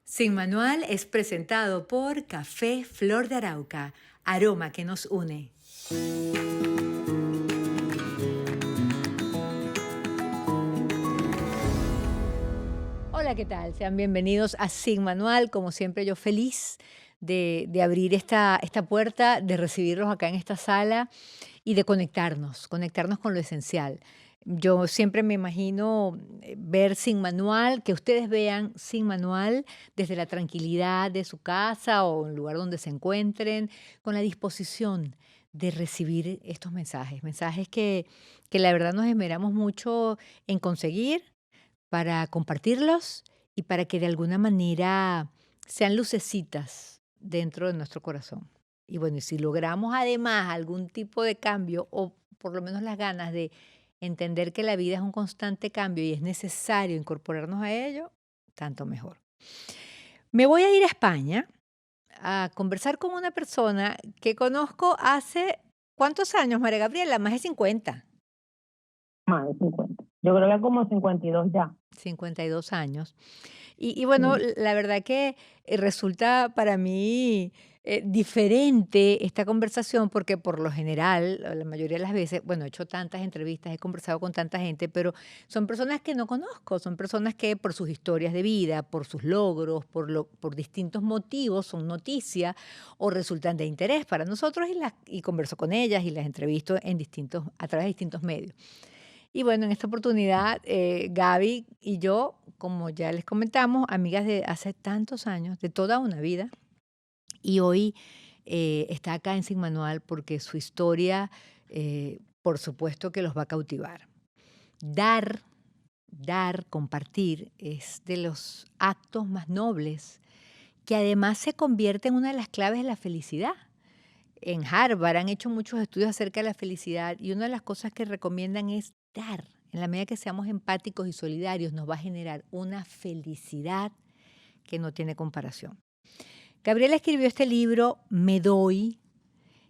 Sin Manual es presentado por Café Flor de Arauca, aroma que nos une. Hola, ¿qué tal? Sean bienvenidos a Sin Manual. Como siempre, yo feliz de abrir esta puerta, de recibirlos acá en esta sala y de conectarnos con lo esencial. Yo siempre me imagino ver Sin Manual, que ustedes vean Sin Manual desde la tranquilidad de su casa o el lugar donde se encuentren, con la disposición de recibir estos mensajes, mensajes que la verdad nos esmeramos mucho en conseguir para compartirlos y para que de alguna manera sean lucecitas dentro de nuestro corazón. Y bueno, y si logramos además algún tipo de cambio o por lo menos las ganas de entender que la vida es un constante cambio y es necesario incorporarnos a ello, tanto mejor. Me voy a ir a España a conversar con una persona que conozco hace, ¿cuántos años, María Gabriela? Más de 50. Más de 50. Yo creo que como 52 ya. 52 años. Y bueno, Mm. la verdad que resulta para mí diferente esta conversación porque por lo general, la mayoría de las veces, bueno, he hecho tantas entrevistas, he conversado con tanta gente, pero son personas que no conozco, son personas que por sus historias de vida, por sus logros, por distintos motivos son noticia o resultan de interés para nosotros y converso con ellas y las entrevisto a través de distintos medios. Y bueno, en esta oportunidad, Gaby y yo, como ya les comentamos, amigas de hace tantos años, de toda una vida, y hoy está acá en Sin Manual porque su historia, por supuesto que los va a cautivar. Dar, compartir, es de los actos más nobles que además se convierte en una de las claves de la felicidad. En Harvard han hecho muchos estudios acerca de la felicidad y una de las cosas que recomiendan es dar. En la medida que seamos empáticos y solidarios, nos va a generar una felicidad que no tiene comparación. Gabriela escribió este libro, Me doy,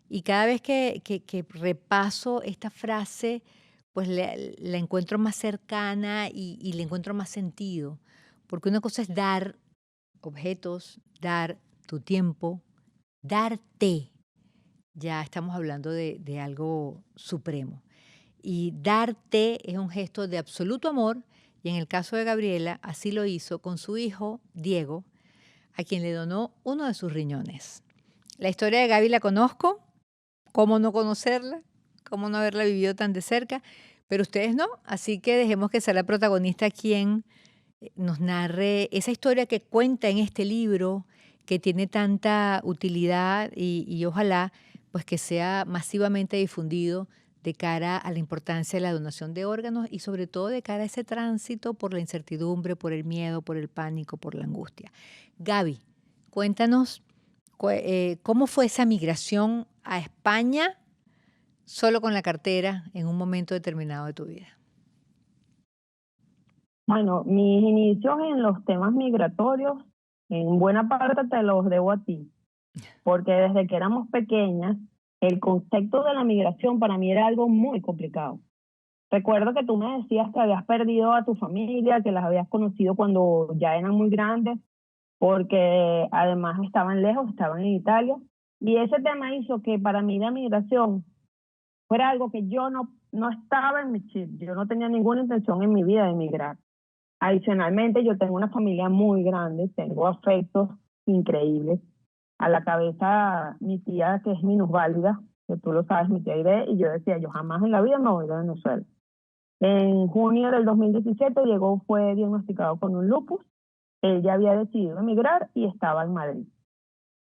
y cada vez que repaso esta frase, pues la encuentro más cercana y le encuentro más sentido. Porque una cosa es dar objetos, dar tu tiempo, darte. Ya estamos hablando de algo supremo. Y darte es un gesto de absoluto amor, y en el caso de Gabriela, así lo hizo con su hijo, Diego, a quien le donó uno de sus riñones. La historia de Gaby la conozco, cómo no conocerla, cómo no haberla vivido tan de cerca, pero ustedes no, así que dejemos que sea la protagonista quien nos narre esa historia que cuenta en este libro, que tiene tanta utilidad y ojalá pues que sea masivamente difundido de cara a la importancia de la donación de órganos y sobre todo de cara a ese tránsito por la incertidumbre, por el miedo, por el pánico, por la angustia. Gaby, cuéntanos cómo fue esa migración a España solo con la cartera en un momento determinado de tu vida. Bueno, mis inicios en los temas migratorios, en buena parte te los debo a ti, porque desde que éramos pequeñas, el concepto de la migración para mí era algo muy complicado. Recuerdo que tú me decías que habías perdido a tu familia, que las habías conocido cuando ya eran muy grandes, porque además estaban lejos, estaban en Italia, y ese tema hizo que para mí la migración fuera algo que yo no estaba en mi chip, yo no tenía ninguna intención en mi vida de emigrar. Adicionalmente, yo tengo una familia muy grande, tengo afectos increíbles. A la cabeza, mi tía, que es minusválida, que tú lo sabes, mi tía Irene, y yo decía, yo jamás en la vida me voy de Venezuela. En junio del 2017 Diego fue diagnosticado con un lupus. Él ya había decidido emigrar y estaba en Madrid.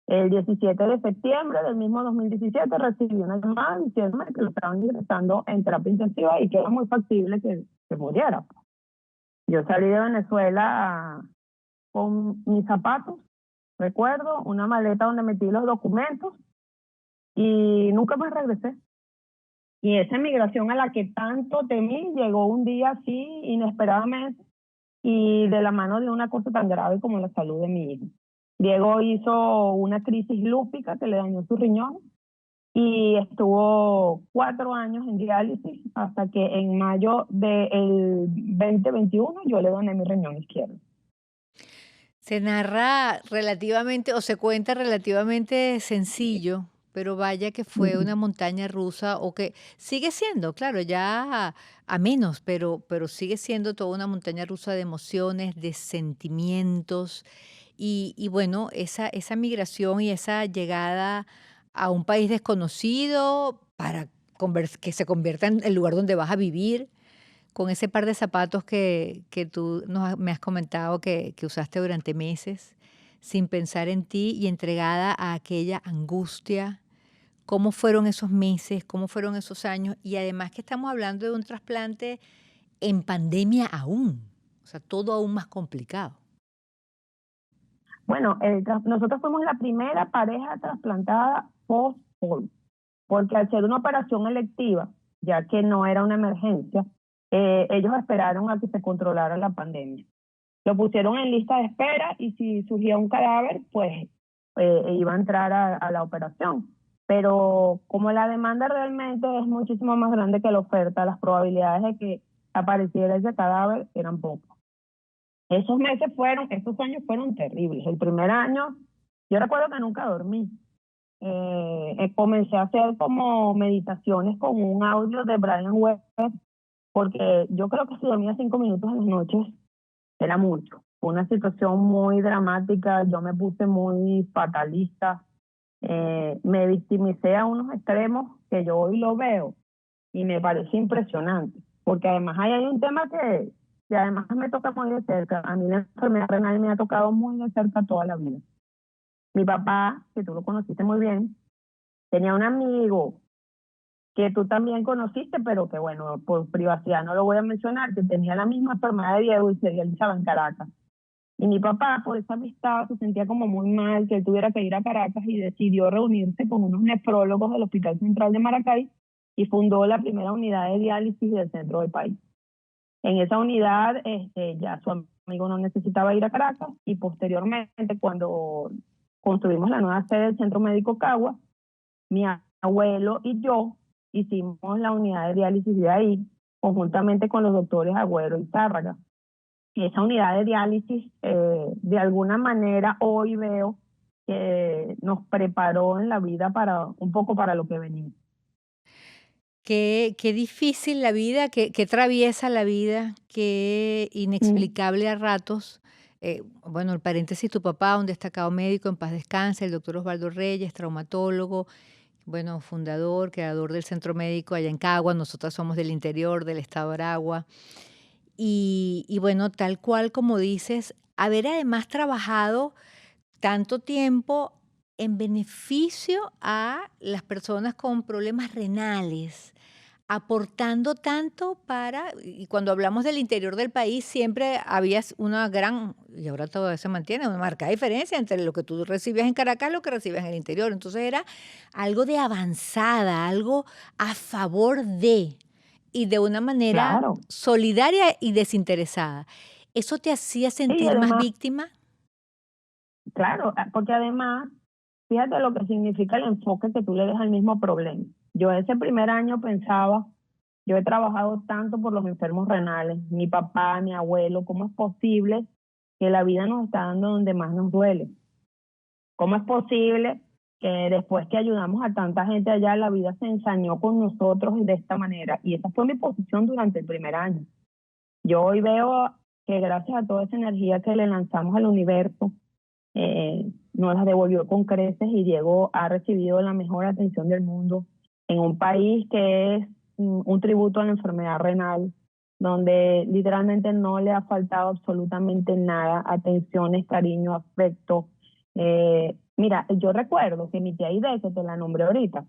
El 17 de septiembre del mismo 2017 recibí una llamada diciéndome que lo estaban ingresando en terapia intensiva y que era muy factible que muriera. Yo salí de Venezuela con mis zapatos, recuerdo, una maleta donde metí los documentos y nunca más regresé. Y esa migración a la que tanto temí llegó un día así, inesperadamente, y de la mano de una cosa tan grave como la salud de mi hijo. Diego hizo una crisis lúpica que le dañó su riñón y estuvo 4 años en diálisis hasta que en mayo del 2021 yo le doné mi riñón izquierdo. Se narra relativamente o se cuenta relativamente sencillo, pero vaya que fue Ujú. una montaña rusa o que sigue siendo, claro, ya a menos, pero sigue siendo toda una montaña rusa de emociones, de sentimientos y bueno, esa migración y esa llegada a un país desconocido para que se convierta en el lugar donde vas a vivir con ese par de zapatos que tú me has comentado que usaste durante meses, sin pensar en ti y entregada a aquella angustia. ¿Cómo fueron esos meses? ¿Cómo fueron esos años? Y además que estamos hablando de un trasplante en pandemia aún, o sea, todo aún más complicado. Bueno, nosotros fuimos la primera pareja trasplantada post-COVID, porque al ser una operación electiva, ya que no era una emergencia, ellos esperaron a que se controlara la pandemia. Lo pusieron en lista de espera y si surgía un cadáver, pues iba a entrar a la operación. Pero como la demanda realmente es muchísimo más grande que la oferta, las probabilidades de que apareciera ese cadáver eran pocas. Esos años fueron terribles. El primer año, yo recuerdo que nunca dormí. Comencé a hacer como meditaciones con un audio de Brian Webb, porque yo creo que si dormía 5 minutos en las noches era mucho. Fue una situación muy dramática, yo me puse muy fatalista, me victimicé a unos extremos que yo hoy lo veo y me parece impresionante, porque además ahí hay un tema que además me toca muy de cerca. A mí la enfermedad renal me ha tocado muy de cerca toda la vida. Mi papá, que tú lo conociste muy bien, tenía un amigo que tú también conociste, pero que bueno, por privacidad no lo voy a mencionar, que tenía la misma enfermedad de Diego y se realizaba en Caracas. Y mi papá, por esa amistad, se sentía como muy mal que él tuviera que ir a Caracas y decidió reunirse con unos nefrólogos del Hospital Central de Maracay y fundó la primera unidad de diálisis del centro del país. En esa unidad, ya su amigo no necesitaba ir a Caracas y posteriormente, cuando construimos la nueva sede del Centro Médico Cagua, mi abuelo y yo hicimos la unidad de diálisis de ahí, conjuntamente con los doctores Agüero y Tárraga. Esa unidad de diálisis, de alguna manera, hoy veo que nos preparó en la vida para un poco para lo que venimos. Qué difícil la vida, qué traviesa la vida, qué Mm. inexplicable a ratos. Bueno, el paréntesis, tu papá, un destacado médico, en paz descanse, el doctor Osvaldo Reyes, traumatólogo, bueno, fundador, creador del centro médico allá en Cagua, nosotras somos del interior del estado de Aragua. Y bueno, tal cual como dices, haber además trabajado tanto tiempo en beneficio a las personas con problemas renales, aportando tanto y cuando hablamos del interior del país, siempre había una gran, y ahora todavía se mantiene, una marcada diferencia entre lo que tú recibías en Caracas y lo que recibías en el interior. Entonces era algo de avanzada, algo a favor y de una manera Claro. solidaria y desinteresada. ¿Eso te hacía Sí, sentir más además, víctima? claro, porque además, fíjate lo que significa el enfoque que tú le des al mismo problema. Yo ese primer año pensaba, yo he trabajado tanto por los enfermos renales, mi papá, mi abuelo, ¿cómo es posible que la vida nos está dando donde más nos duele? ¿Cómo es posible que después que ayudamos a tanta gente allá, la vida se ensañó con nosotros de esta manera? Y esa fue mi posición durante el primer año. Yo hoy veo que gracias a toda esa energía que le lanzamos al universo, nos la devolvió con creces y Diego ha recibido la mejor atención del mundo en un país que es un tributo a la enfermedad renal, donde literalmente no le ha faltado absolutamente nada, atenciones, cariño, afecto. Mira, yo recuerdo que mi tía Aide, que te la nombré ahorita,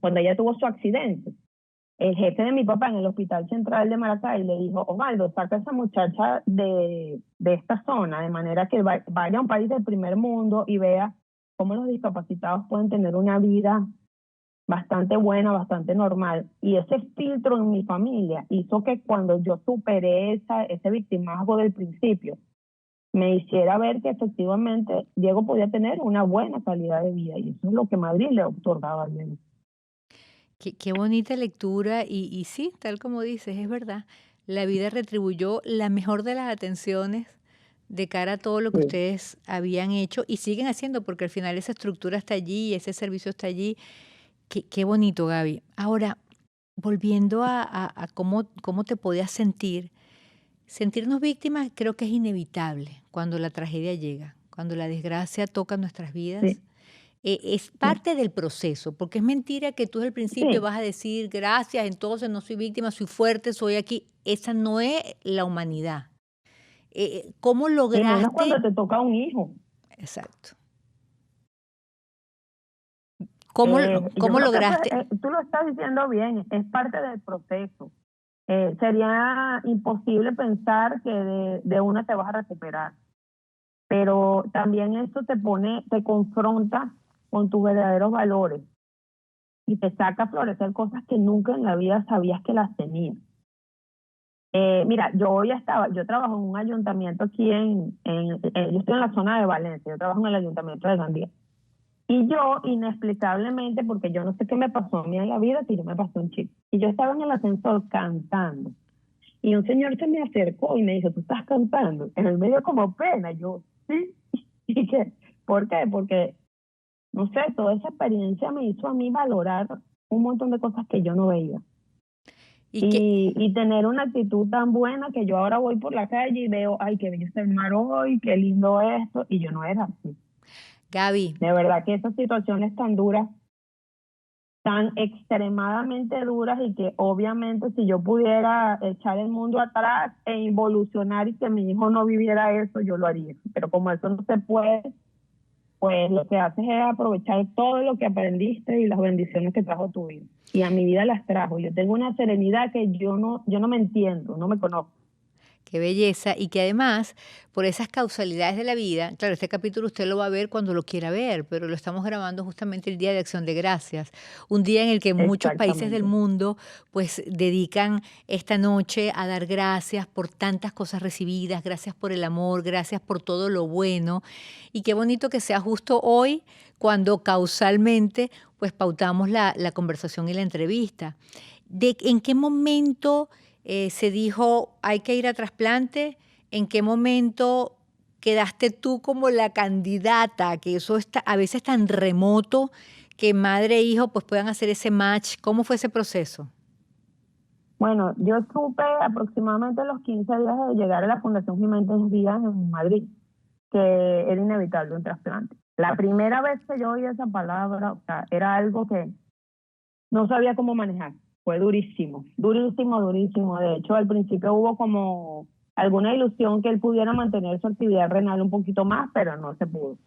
cuando ella tuvo su accidente, el jefe de mi papá en el Hospital Central de Maracay le dijo: Osvaldo, saca a esa muchacha de esta zona, de manera que vaya a un país del primer mundo y vea cómo los discapacitados pueden tener una vida bastante buena, bastante normal. Y ese filtro en mi familia hizo que cuando yo superé ese victimazgo del principio, me hiciera ver que efectivamente Diego podía tener una buena calidad de vida. Y eso es lo que Madrid le otorgaba a Diego. Qué bonita lectura y sí, tal como dices, es verdad. La vida retribuyó la mejor de las atenciones de cara a todo lo que Sí, ustedes habían hecho y siguen haciendo, porque al final esa estructura está allí, ese servicio está allí. Qué bonito, Gaby. Ahora, volviendo a cómo te podías sentir, sentirnos víctimas creo que es inevitable cuando la tragedia llega, cuando la desgracia toca nuestras vidas. sí, Es sí, parte del proceso, porque es mentira que tú al principio sí. vas a decir gracias, entonces no soy víctima, soy fuerte, soy aquí. Esa no es la humanidad. ¿Cómo Y menos lograste? cuando te toca un hijo. Exacto. ¿Cómo, Yo cómo creo que lograste? tú lo estás diciendo bien, es parte del proceso. Sería imposible pensar que de una te vas a recuperar, pero también eso te confronta con tus verdaderos valores y te saca a florecer cosas que nunca en la vida sabías que las tenías. Mira, yo trabajo en un ayuntamiento aquí yo estoy en la zona de Valencia, yo trabajo en el ayuntamiento de Gandía. Y yo, inexplicablemente, porque yo no sé qué me pasó a mí en la vida, si yo me pasó en Chile. Y yo estaba en el ascensor cantando. Y un señor se me acercó y me dijo, ¿tú estás cantando? En el medio como pena. Yo, sí. ¿Y qué? ¿Por qué? Porque, no sé, toda esa experiencia me hizo a mí valorar un montón de cosas que yo no veía. Y que, Y tener una actitud tan buena que yo ahora voy por la calle y veo, ay, qué bello está el mar hoy, qué lindo esto. Y yo no era así. Gaby, De verdad que esas situaciones tan duras, tan extremadamente duras, y que obviamente si yo pudiera echar el mundo atrás e involucionar y que mi hijo no viviera eso, yo lo haría. Pero como eso no se puede, pues lo que haces es aprovechar todo lo que aprendiste y las bendiciones que trajo tu vida. Y a mi vida las trajo. Yo tengo una serenidad que yo no me entiendo, no me conozco. qué belleza. Y que además, por esas causalidades de la vida, claro, este capítulo usted lo va a ver cuando lo quiera ver, pero lo estamos grabando justamente el Día de Acción de Gracias, un día en el que muchos países del Exactamente. mundo pues dedican esta noche a dar gracias por tantas cosas recibidas, gracias por el amor, gracias por todo lo bueno. Y qué bonito que sea justo hoy cuando causalmente pues pautamos la conversación y la entrevista. ¿En qué momento se dijo hay que ir a trasplante? ¿En qué momento quedaste tú como la candidata? Que eso está a veces tan remoto que madre e hijo pues puedan hacer ese match. ¿Cómo fue ese proceso? Bueno, yo supe aproximadamente a los 15 días de llegar a la Fundación Jiménez Díaz en Madrid que era inevitable un trasplante. La primera vez que yo oí esa palabra, o sea, era algo que no sabía cómo manejar. Fue durísimo, durísimo, durísimo. De hecho, al principio hubo como alguna ilusión que él pudiera mantener su actividad renal un poquito más, pero no se pudo.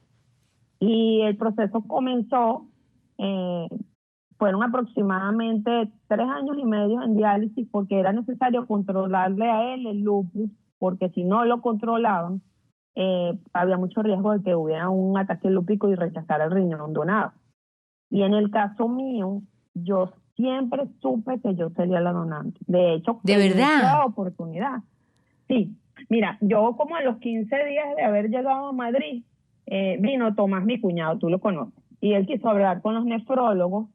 Y el proceso comenzó, eh, fueron aproximadamente 3 años y medio en diálisis porque era necesario controlarle a él el lupus, porque si no lo controlaban, había mucho riesgo de que hubiera un ataque lúpico y rechazara el riñón donado. Y en el caso mío, yo siempre supe que yo sería la donante. De hecho, ¿De en verdad? esa oportunidad, sí. Mira, yo como a los 15 días de haber llegado a Madrid, vino Tomás, mi cuñado, tú lo conoces, y él quiso hablar con los nefrólogos,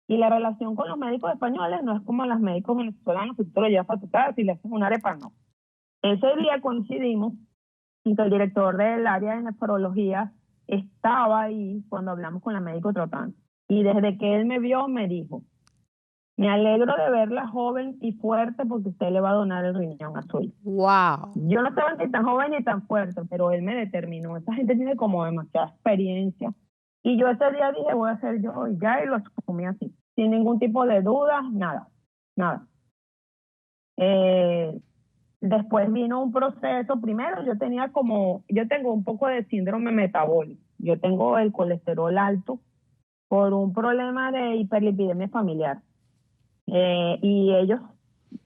y la relación con los médicos españoles no es como los médicos venezolanos, que tú te lo llevas a tu casa y le haces una arepa, no. Ese día coincidimos y que el director del área de nefrología estaba ahí cuando hablamos con la médico tratante. Y desde que él me vio, me dijo, me alegro de verla joven y fuerte porque usted le va a donar el riñón a su hijo. Wow. Yo no estaba ni tan joven ni tan fuerte, pero él me determinó. Esa gente tiene como demasiada experiencia. Y yo ese día dije, voy a hacer yo, y ya, y lo asumí así, sin ningún tipo de duda, nada, nada. Eh, Después vino un proceso, primero yo tengo un poco de síndrome metabólico, yo tengo el colesterol alto por un problema de hiperlipidemia familiar. Y ellos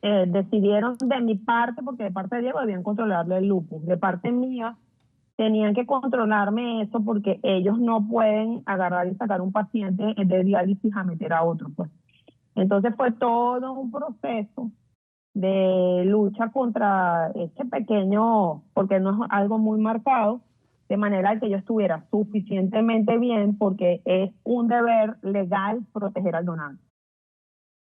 decidieron de mi parte, porque de parte de Diego debían controlarle el lupus, de parte mía tenían que controlarme eso porque ellos no pueden agarrar y sacar un paciente de diálisis a meter a otro, pues. Entonces fue todo un proceso de lucha contra este pequeño, porque no es algo muy marcado, de manera que yo estuviera suficientemente bien, porque es un deber legal proteger al donante.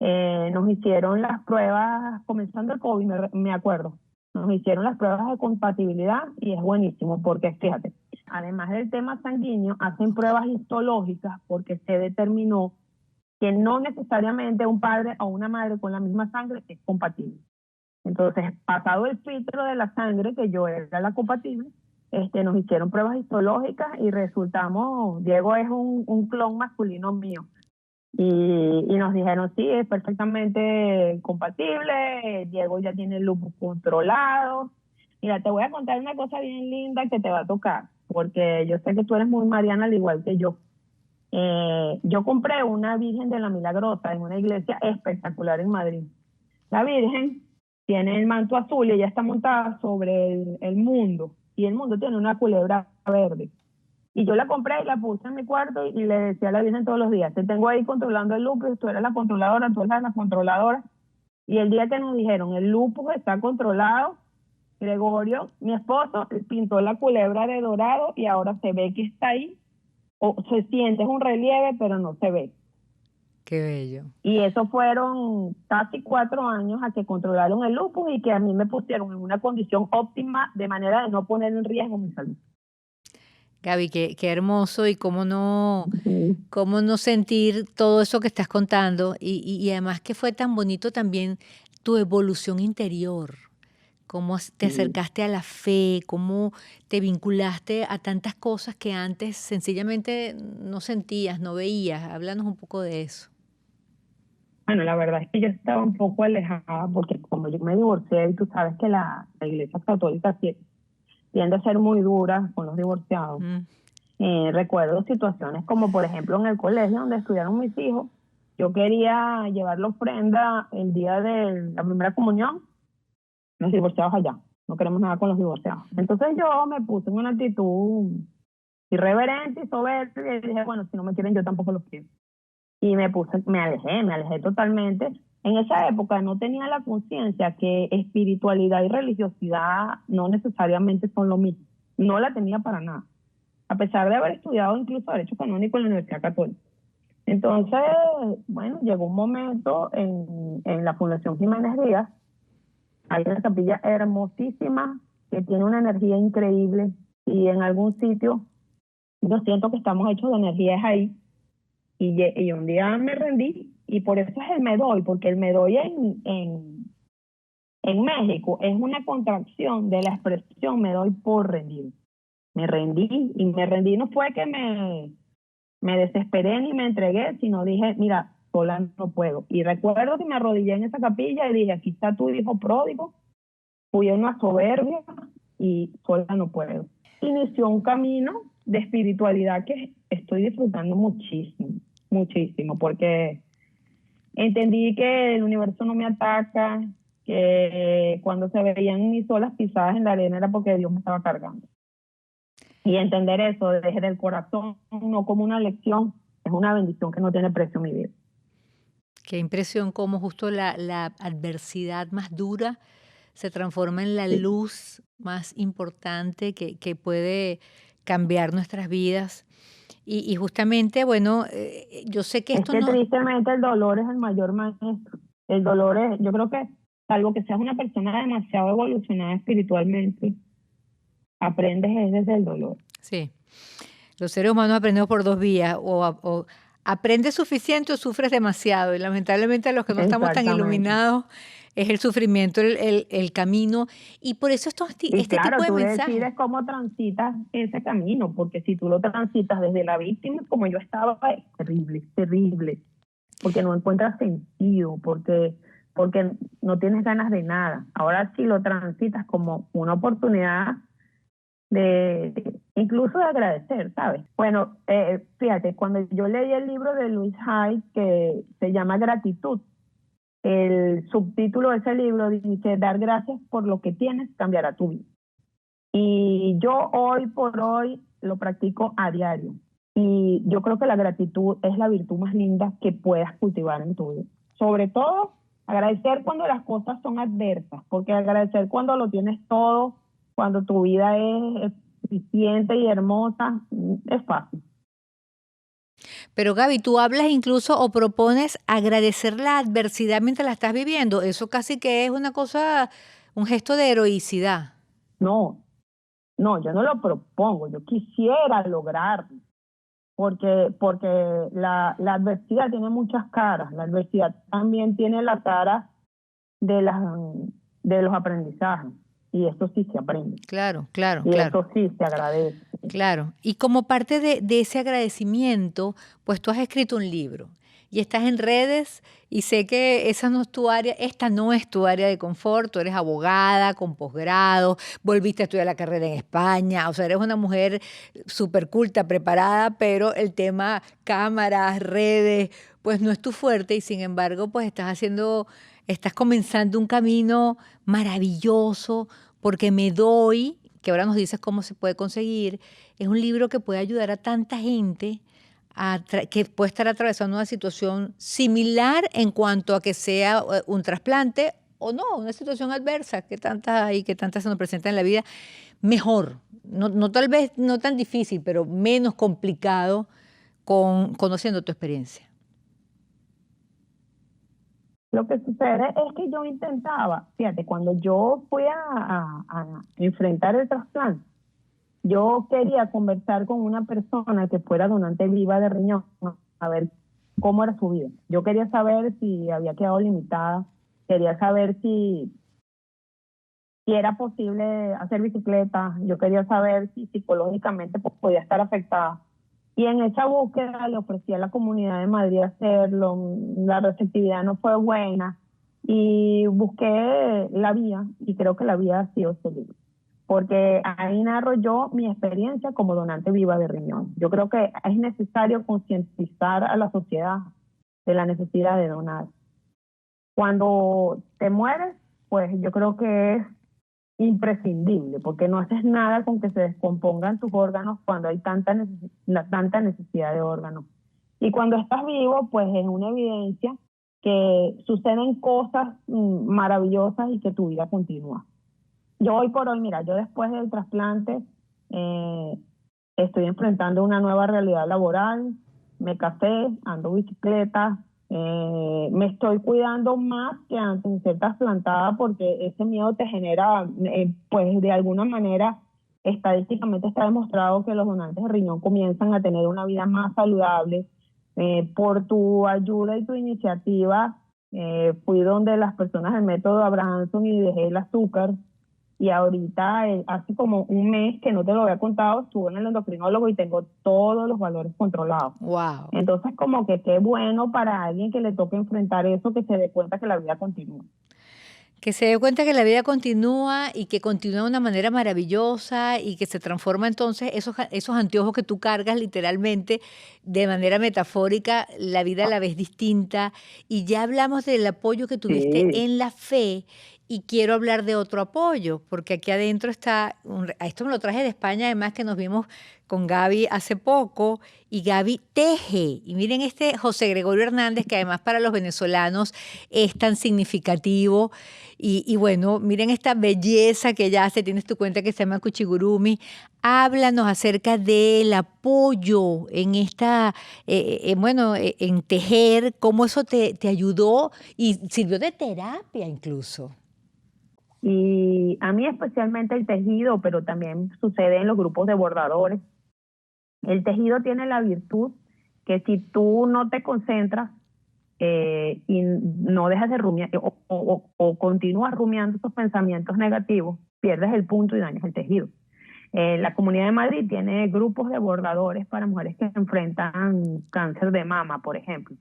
Nos hicieron las pruebas comenzando el COVID, me acuerdo. nos hicieron las pruebas de compatibilidad y es buenísimo porque fíjate, además del tema sanguíneo, hacen pruebas histológicas porque se determinó que no necesariamente un padre o una madre con la misma sangre es compatible. Entonces, pasado el filtro de la sangre, que yo era la compatible, nos hicieron pruebas histológicas y resultamos, Diego es un clon masculino mío. Y nos dijeron, sí, es perfectamente compatible, Diego ya tiene el lupus controlado. Mira, te voy a contar una cosa bien linda que te va a tocar, porque yo sé que tú eres muy mariana al igual que yo. Yo compré una Virgen de la Milagrosa en una iglesia espectacular en Madrid. La Virgen tiene el manto azul y ella está montada sobre el mundo, y el mundo tiene una culebra verde. Y yo la compré y la puse en mi cuarto y le decía a la Virgen todos los días, te tengo ahí controlando el lupus, tú eres la controladora, tú eres la controladora. Y el día que nos dijeron, el lupus está controlado, Gregorio, mi esposo, pintó la culebra de dorado y ahora se ve que está ahí, o se siente, es un relieve, pero no se ve. Qué bello. Y eso fueron casi 4 años a que controlaron el lupus y que a mí me pusieron en una condición óptima de manera de no poner en riesgo mi salud. Gaby, qué hermoso y Sí. cómo no sentir todo eso que estás contando y además que fue tan bonito también tu evolución interior, cómo te Sí. acercaste a la fe, cómo te vinculaste a tantas cosas que antes sencillamente no sentías, no veías. Háblanos un poco de eso. Bueno, la verdad es que yo estaba un poco alejada porque como yo me divorcié y tú sabes que la Iglesia Católica tiende a ser muy dura con los divorciados. Mm, Recuerdo situaciones como por ejemplo en el colegio donde estudiaron mis hijos. Yo quería llevar la ofrenda el día de la primera comunión, los divorciados allá. No queremos nada con los divorciados. Entonces yo me puse en una actitud irreverente y soberbia y dije, bueno, si no me quieren yo tampoco los quiero. Y me alejé totalmente. En esa época no tenía la conciencia que espiritualidad y religiosidad no necesariamente son lo mismo. No la tenía para nada, a pesar de haber estudiado incluso Derecho Canónico en la Universidad Católica. Entonces, bueno, llegó un momento en la Fundación Jiménez Díaz, hay una capilla hermosísima que tiene una energía increíble y en algún sitio yo siento que estamos hechos de energías ahí. Y un día me rendí, y por eso es el me doy, porque el me doy en México es una contracción de la expresión me doy por rendir. Me rendí, y me rendí no fue que me desesperé ni me entregué, sino dije, mira, sola no puedo. Y recuerdo que me arrodillé en esa capilla y dije, aquí está tu hijo pródigo, fui en una soberbia y sola no puedo. Inició un camino de espiritualidad que estoy disfrutando muchísimo, muchísimo, porque entendí que el universo no me ataca, que cuando se veían mis olas pisadas en la arena era porque Dios me estaba cargando. Y entender eso desde el corazón, no como una lección, es una bendición que no tiene precio en mi vida. qué impresión cómo justo la adversidad más dura se transforma en la Sí. luz más importante que puede cambiar nuestras vidas. Y justamente, bueno, yo sé que Es esto que no, tristemente el dolor es el mayor maestro. El dolor es, yo creo que, salvo que seas una persona demasiado evolucionada espiritualmente, aprendes es desde el dolor. sí, los seres humanos aprendemos por dos vías, o aprendes suficiente o sufres demasiado, y lamentablemente a los que no estamos tan Exactamente. iluminados es el sufrimiento el camino, y por eso Y este tipo claro, de tú mensajes. decides cómo transitas ese camino, porque si tú lo transitas desde la víctima, como yo estaba, es terrible, porque no encuentras sentido, porque no tienes ganas de nada. Ahora si lo transitas como una oportunidad incluso de agradecer, ¿sabes? Bueno, fíjate, cuando yo leí el libro de Luis Hay, que se llama Gratitud, el subtítulo de ese libro dice, dar gracias por lo que tienes cambiará tu vida. Y yo hoy por hoy lo practico a diario. Y yo creo que la gratitud es la virtud más linda que puedas cultivar en tu vida. Sobre todo, agradecer cuando las cosas son adversas, porque agradecer cuando lo tienes todo, cuando tu vida es eficiente y hermosa, es fácil. Pero Gaby, tú hablas incluso o propones agradecer la adversidad mientras la estás viviendo. Eso casi que es una cosa un gesto de heroicidad. No, no, yo no lo propongo, yo quisiera lograrlo, porque la adversidad tiene muchas caras. La adversidad también tiene la cara de, las, de los aprendizajes, y eso sí se aprende, Claro, claro, y claro. eso sí se agradece. Claro, y como parte de ese agradecimiento, pues tú has escrito un libro y estás en redes y sé que esa no es tu área, esta no es tu área de confort, tú eres abogada con posgrado, volviste a estudiar la carrera en España, o sea, eres una mujer súper culta, preparada, pero el tema cámaras, redes, pues no es tu fuerte y sin embargo, pues estás comenzando un camino maravilloso porque Me Doy, que ahora nos dices cómo se puede conseguir, es un libro que puede ayudar a tanta gente que puede estar atravesando una situación similar en cuanto a que sea un trasplante o no, una situación adversa que tantas hay, que tantas se nos presentan en la vida, mejor, no tal vez no tan difícil, pero menos complicado conociendo tu experiencia. Lo que sucede es que yo intentaba, fíjate, cuando yo fui a enfrentar el trasplante, yo quería conversar con una persona que fuera donante viva de riñón, a ver cómo era su vida. Yo quería saber si había quedado limitada, quería saber si era posible hacer bicicleta, yo quería saber si psicológicamente pues, podía estar afectada. Y en esa búsqueda le ofrecí a la Comunidad de Madrid hacerlo, la receptividad no fue buena y busqué la vía y creo que la vía ha sido este libro, porque ahí narro yo mi experiencia como donante viva de riñón. Yo creo que es necesario concientizar a la sociedad de la necesidad de donar. Cuando te mueres, pues yo creo que es imprescindible, porque no haces nada con que se descompongan tus órganos cuando hay tanta necesidad de órganos. Y cuando estás vivo, pues es una evidencia que suceden cosas maravillosas y que tu vida continúa. Yo hoy por hoy, mira, yo después del trasplante eh, estoy enfrentando una nueva realidad laboral, me casé, ando bicicleta, me estoy cuidando más que antes de ser trasplantada porque ese miedo te genera, pues de alguna manera, estadísticamente está demostrado que los donantes de riñón comienzan a tener una vida más saludable. Por tu ayuda y tu iniciativa, fui donde las personas del método Abrahamson y dejé el azúcar. Y ahorita, hace como un mes que no te lo había contado, estuve en el endocrinólogo y tengo todos los valores controlados. Wow. Entonces, como que qué bueno para alguien que le toque enfrentar eso, que se dé cuenta que la vida continúa. Que se dé cuenta que la vida continúa y que continúa de una manera maravillosa y que se transforma entonces esos anteojos que tú cargas literalmente de manera metafórica, la vida la ves distinta. Y ya hablamos del apoyo que tuviste Sí, en la fe y quiero hablar de otro apoyo, porque aquí adentro está, esto me lo traje de España, además que nos vimos con Gaby hace poco y Gaby teje. Y miren este José Gregorio Hernández, que además para los venezolanos es tan significativo. Y bueno, miren esta belleza que ella hace, tienes tu cuenta que se llama Cuchigurumi. Háblanos acerca del apoyo en en tejer, cómo eso te ayudó y sirvió de terapia incluso. y a mí especialmente el tejido, pero también sucede en los grupos de bordadores. El tejido tiene la virtud que si tú no te concentras y no dejas de rumiar o continúas rumiando esos pensamientos negativos, pierdes el punto y dañas el tejido. La Comunidad de Madrid tiene grupos de bordadores para mujeres que enfrentan cáncer de mama, por ejemplo.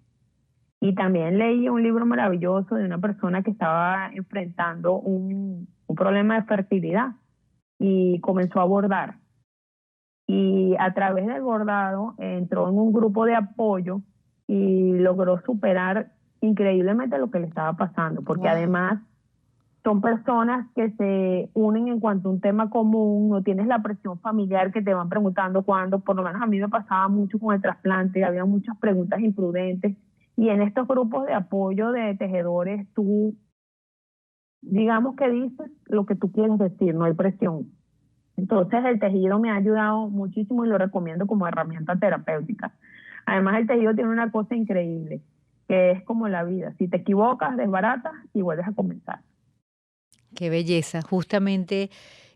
Y también leí un libro maravilloso de una persona que estaba enfrentando un problema de fertilidad y comenzó a bordar. Y a través del bordado entró en un grupo de apoyo y logró superar increíblemente lo que le estaba pasando, porque Wow. además son personas que se unen en cuanto a un tema común, no tienes la presión familiar que te van preguntando cuándo, por lo menos a mí me pasaba mucho con el trasplante, había muchas preguntas imprudentes, y en estos grupos de apoyo de tejedores, tú, digamos que dices lo que tú quieres decir, no hay presión. Entonces el tejido me ha ayudado muchísimo y lo recomiendo como herramienta terapéutica. Además el tejido tiene una cosa increíble, que es como la vida, si te equivocas, desbaratas y vuelves a comenzar. Qué belleza. Justamente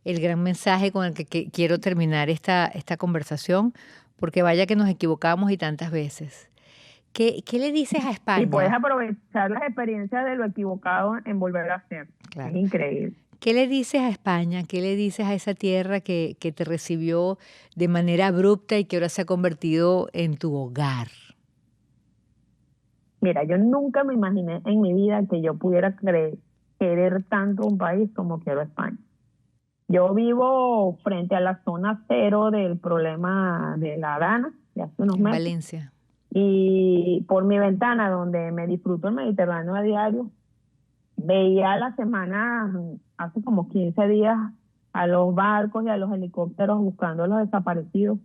el gran mensaje con el que quiero terminar esta conversación, porque vaya que nos equivocamos y tantas veces. ¿Qué le dices a Y puedes España? aprovechar las experiencias de lo equivocado en volver a hacer. Es Claro. increíble. ¿Qué le dices a España? ¿Qué le dices a esa tierra que te recibió de manera abrupta y que ahora se ha convertido en tu hogar? Mira, yo nunca me imaginé en mi vida que yo pudiera querer tanto un país como quiero España. Yo vivo frente a la zona cero del problema de la Dana de hace unos En meses Valencia. y por mi ventana donde me disfruto el Mediterráneo a diario, veía a la semana, hace como 15 días, a los barcos y a los helicópteros buscando a los desaparecidos.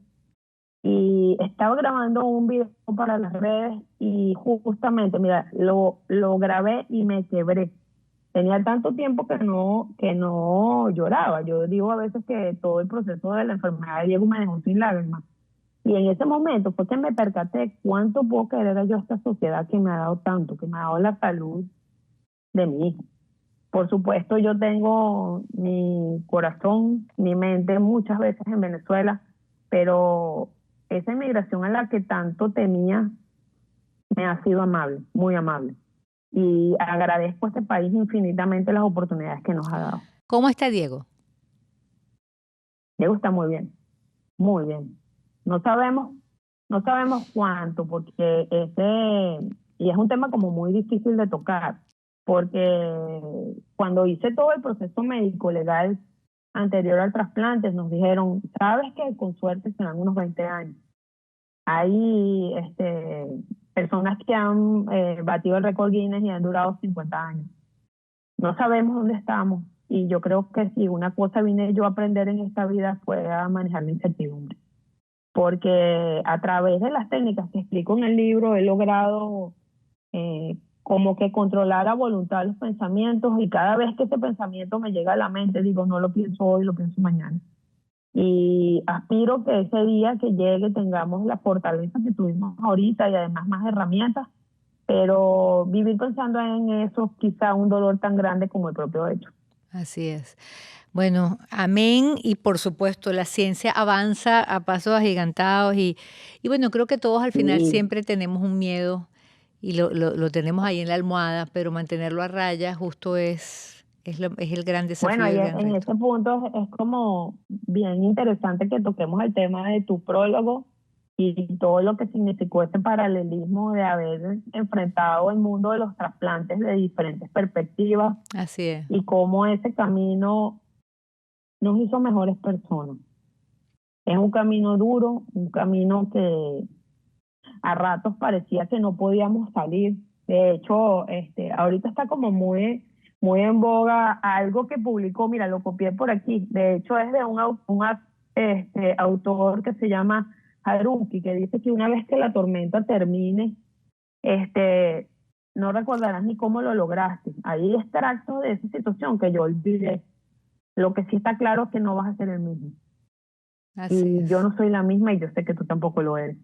Y estaba grabando un video para las redes y justamente, mira, lo grabé y me quebré. Tenía tanto tiempo que no lloraba. Yo digo a veces que todo el proceso de la enfermedad de Diego me dejó sin lágrimas. Y en ese momento fue que me percaté cuánto puedo querer yo a esta sociedad que me ha dado tanto, que me ha dado la salud de mi hijo. Por supuesto, yo tengo mi corazón, mi mente muchas veces en Venezuela, pero esa inmigración a la que tanto temía me ha sido amable, muy amable. Y agradezco a este país infinitamente las oportunidades que nos ha dado. ¿Cómo está Diego? Diego está muy bien, muy bien. No sabemos, no sabemos cuánto, porque y es un tema como muy difícil de tocar, porque cuando hice todo el proceso médico legal anterior al trasplante, nos dijeron, sabes que con suerte serán unos 20 años. Hay personas que han batido el récord Guinness y han durado 50 años. No sabemos dónde estamos y yo creo que si una cosa vine yo a aprender en esta vida fue a manejar la incertidumbre. Porque a través de las técnicas que explico en el libro he logrado como que controlar a voluntad los pensamientos y cada vez que ese pensamiento me llega a la mente digo no lo pienso hoy, lo pienso mañana. Y aspiro que ese día que llegue tengamos la fortaleza que tuvimos ahorita y además más herramientas, pero vivir pensando en eso quizá un dolor tan grande como el propio hecho. Así es. Bueno, amén. Y por supuesto, la ciencia avanza a pasos agigantados y bueno, creo que todos al final Sí. siempre tenemos un miedo y lo tenemos ahí en la almohada, pero mantenerlo a raya justo es el gran Bueno, desafío y y el gran en reto. ese punto es como bien interesante que toquemos el tema de tu prólogo y todo lo que significó ese paralelismo de haber enfrentado el mundo de los trasplantes de diferentes perspectivas Así es. y cómo ese camino nos hizo mejores personas. Es un camino duro, un camino que a ratos parecía que no podíamos salir. De hecho, ahorita está como muy en boga algo que publicó, mira, lo copié por aquí. De hecho, es de un autor que se llama Haruki, que dice que una vez que la tormenta termine, este, no recordarás ni cómo lo lograste. Hay extractos de esa situación que yo olvidé. Lo que sí está claro es que no vas a ser el mismo. Así Y yo es. no soy la misma y yo sé que tú tampoco lo eres.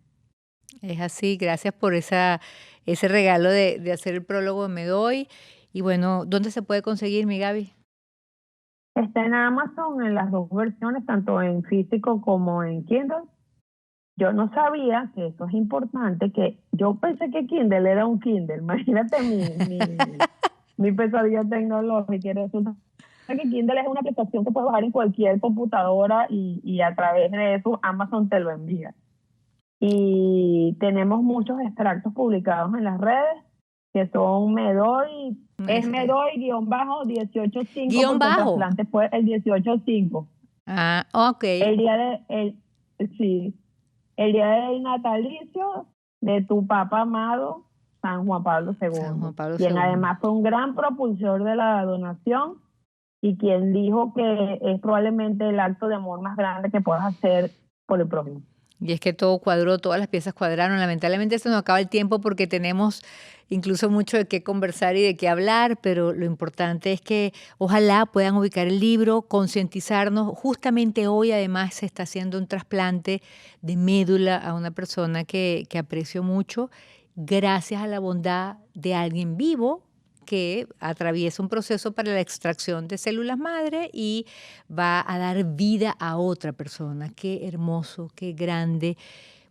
Es así. Gracias por ese regalo de hacer el prólogo Me Doy. Y bueno, ¿dónde se puede conseguir, mi Gaby? Está en Amazon en las dos versiones, tanto en físico como en Kindle. Yo no sabía que eso es importante, que yo pensé que Kindle era un Kindle. Imagínate mi pesadilla tecnológica. Y resulta que Kindle es una aplicación que puedes bajar en cualquier computadora y a través de eso Amazon te lo envía. Y tenemos muchos extractos publicados en las redes que son es Es- eh, Medoy-185 Guión porque el bajo. trasplante fue el 18/5. Ah, ok. El día de, el, sí, el día del natalicio de tu papa amado, San Juan Pablo San II, Juan Pablo quien II. además fue un gran propulsor de la donación y quien dijo que es probablemente el acto de amor más grande que puedas hacer por el prójimo. Y es que todo cuadró, todas las piezas cuadraron. Lamentablemente se nos acaba el tiempo porque tenemos incluso mucho de qué conversar y de qué hablar, pero lo importante es que ojalá puedan ubicar el libro, concientizarnos. Justamente hoy además se está haciendo un trasplante de médula a una persona que aprecio mucho, gracias a la bondad de alguien vivo que atraviesa un proceso para la extracción de células madre y va a dar vida a otra persona. Qué hermoso, qué grande.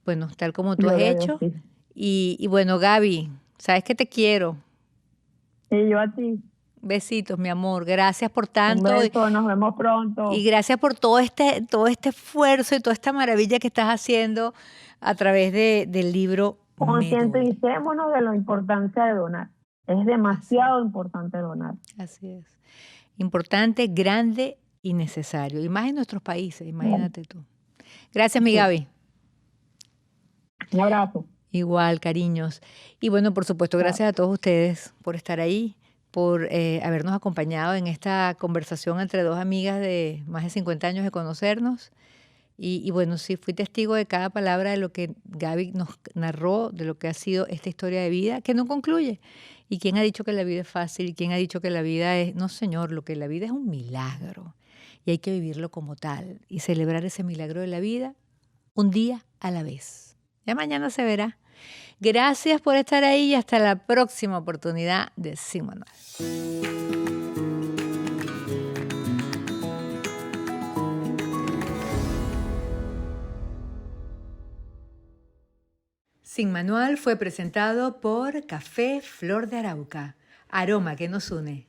Bueno, tal como tú has Gloria a Dios, hecho. sí. Y bueno, Gaby, sabes que te quiero. Y yo a ti. Besitos, mi amor. Gracias por Un tanto beso, nos vemos y pronto. gracias por todo este esfuerzo y toda esta maravilla que estás haciendo a través del libro Médula. Concienticémonos de la importancia de donar. Es Así es, demasiado importante donar. así es. Importante, grande y necesario. Y más en nuestros países, imagínate tú. Gracias, mi Sí. Gaby. Un abrazo. Igual, cariños. Y bueno, por supuesto, Chao. gracias a todos ustedes por estar ahí, por habernos acompañado en esta conversación entre dos amigas de más de 50 años de conocernos. Y bueno, sí, fui testigo de cada palabra de lo que Gaby nos narró, de lo que ha sido esta historia de vida, que no concluye. ¿Y quién ha dicho que la vida es fácil? ¿Y quién ha dicho que la vida es...? No, señor, lo que la vida es un milagro. Y hay que vivirlo como tal y celebrar ese milagro de la vida un día a la vez. Ya mañana se verá. Gracias por estar ahí y hasta la próxima oportunidad de Sin Manual. Sin Manual fue presentado por Café Flor de Arauca, aroma que nos une.